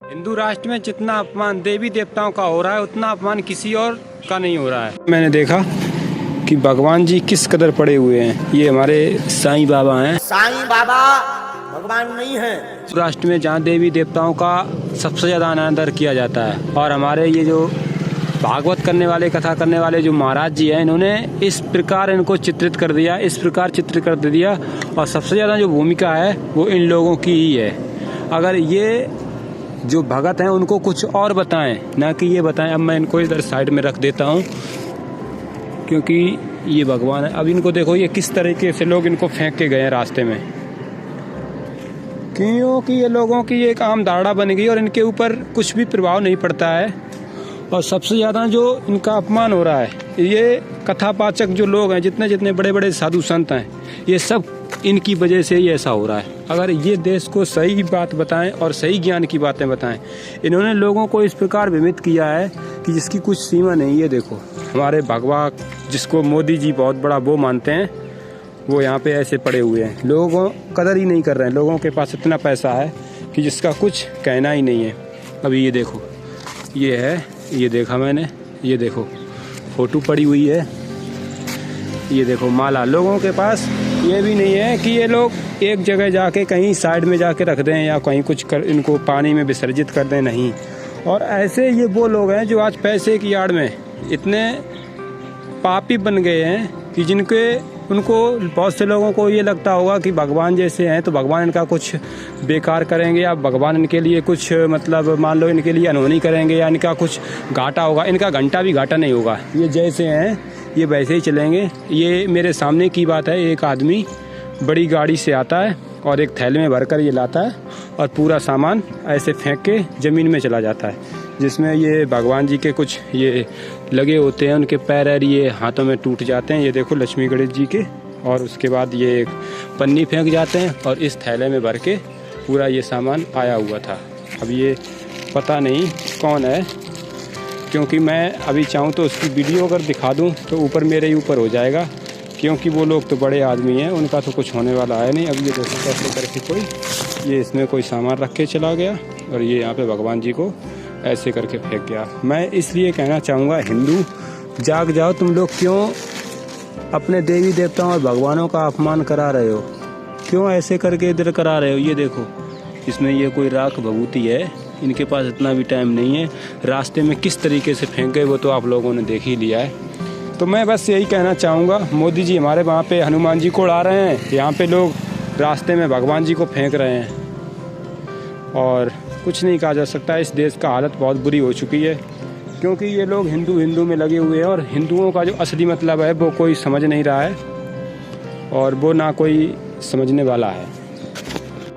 हिंदू राष्ट्र में जितना अपमान देवी देवताओं का हो रहा है उतना अपमान किसी और का नहीं हो रहा है। मैंने देखा कि भगवान जी किस कदर पड़े हुए हैं। ये हमारे साईं बाबा हैं। साईं बाबा भगवान नहीं है। राष्ट्र में जहाँ देवी देवताओं का सबसे ज़्यादा अनादर किया जाता है और हमारे ये जो भागवत करने वाले, कथा करने वाले जो महाराज जी हैं, इन्होंने इस प्रकार इनको चित्रित कर दिया, इस प्रकार चित्रित कर दिया और सबसे ज़्यादा जो भूमिका है वो इन लोगों की ही है। अगर ये जो भगत हैं उनको कुछ और बताएं, ना कि ये बताएं। अब मैं इनको इधर साइड में रख देता हूँ क्योंकि ये भगवान है। अब इनको देखो ये किस तरीके से लोग इनको फेंक के गए हैं रास्ते में, क्योंकि ये लोगों की एक आम धारणा बन गई और इनके ऊपर कुछ भी प्रभाव नहीं पड़ता है। और सबसे ज़्यादा जो इनका अपमान हो रहा है, ये कथापाचक जो लोग हैं, जितने जितने बड़े बड़े साधु संत हैं, ये सब इनकी वजह से ही ऐसा हो रहा है। अगर ये देश को सही बात बताएं और सही ज्ञान की बातें बताएं, इन्होंने लोगों को इस प्रकार भ्रमित किया है कि जिसकी कुछ सीमा नहीं है। देखो हमारे भगवा, जिसको मोदी जी बहुत बड़ा वो मानते हैं, वो यहाँ पे ऐसे पड़े हुए हैं। लोगों कदर ही नहीं कर रहे हैं। लोगों के पास इतना पैसा है कि जिसका कुछ कहना ही नहीं है। अभी ये देखो, ये है, ये देखा मैंने, ये देखो फोटो पड़ी हुई है, ये देखो माला। लोगों के पास ये भी नहीं है कि ये लोग एक जगह जाके कहीं साइड में जाके रख दें या कहीं कुछ कर इनको पानी में विसर्जित कर दें, नहीं। और ऐसे ये वो लोग हैं जो आज पैसे की आड़ में इतने पापी बन गए हैं कि उनको बहुत से लोगों को ये लगता होगा कि भगवान जैसे हैं तो भगवान इनका कुछ बेकार करेंगे या भगवान इनके लिए कुछ मतलब मान लो इनके लिए अनहोनी करेंगे या इनका कुछ घाटा होगा। इनका घंटा भी घाटा नहीं होगा। ये जैसे हैं ये वैसे ही चलेंगे। ये मेरे सामने की बात है, एक आदमी बड़ी गाड़ी से आता है और एक थैले में भरकर ये लाता है और पूरा सामान ऐसे फेंक के ज़मीन में चला जाता है, जिसमें ये भगवान जी के कुछ ये लगे होते हैं, उनके पैर ये हाथों में टूट जाते हैं। ये देखो लक्ष्मी गणेश जी के। और उसके बाद ये एक पन्नी फेंक जाते हैं और इस थैले में भर के पूरा ये सामान आया हुआ था। अब ये पता नहीं कौन है, क्योंकि मैं अभी चाहूँ तो उसकी वीडियो अगर दिखा दूँ तो ऊपर मेरे ही ऊपर हो जाएगा, क्योंकि वो लोग तो बड़े आदमी हैं, उनका तो कुछ होने वाला है नहीं। अब ये देखो कैसे करके कोई ये इसमें कोई सामान रख के चला गया और ये यहाँ पे भगवान जी को ऐसे करके फेंक गया। मैं इसलिए कहना चाहूँगा, हिंदू जाग जाओ। तुम लोग क्यों अपने देवी देवताओं और भगवानों का अपमान करा रहे हो? क्यों ऐसे करके इधर करा रहे हो? ये देखो इसमें ये कोई राख भभूति है, इनके पास इतना भी टाइम नहीं है। रास्ते में किस तरीके से फेंक गए वो तो आप लोगों ने देख ही लिया है। तो मैं बस यही कहना चाहूँगा, मोदी जी हमारे वहाँ पे हनुमान जी को उड़ा रहे हैं, यहाँ पे लोग रास्ते में भगवान जी को फेंक रहे हैं और कुछ नहीं कहा जा सकता। इस देश का हालत बहुत बुरी हो चुकी है, क्योंकि ये लोग हिंदू में लगे हुए हैं और हिंदुओं का जो असली मतलब है वो कोई समझ नहीं रहा है और वो ना कोई समझने वाला है।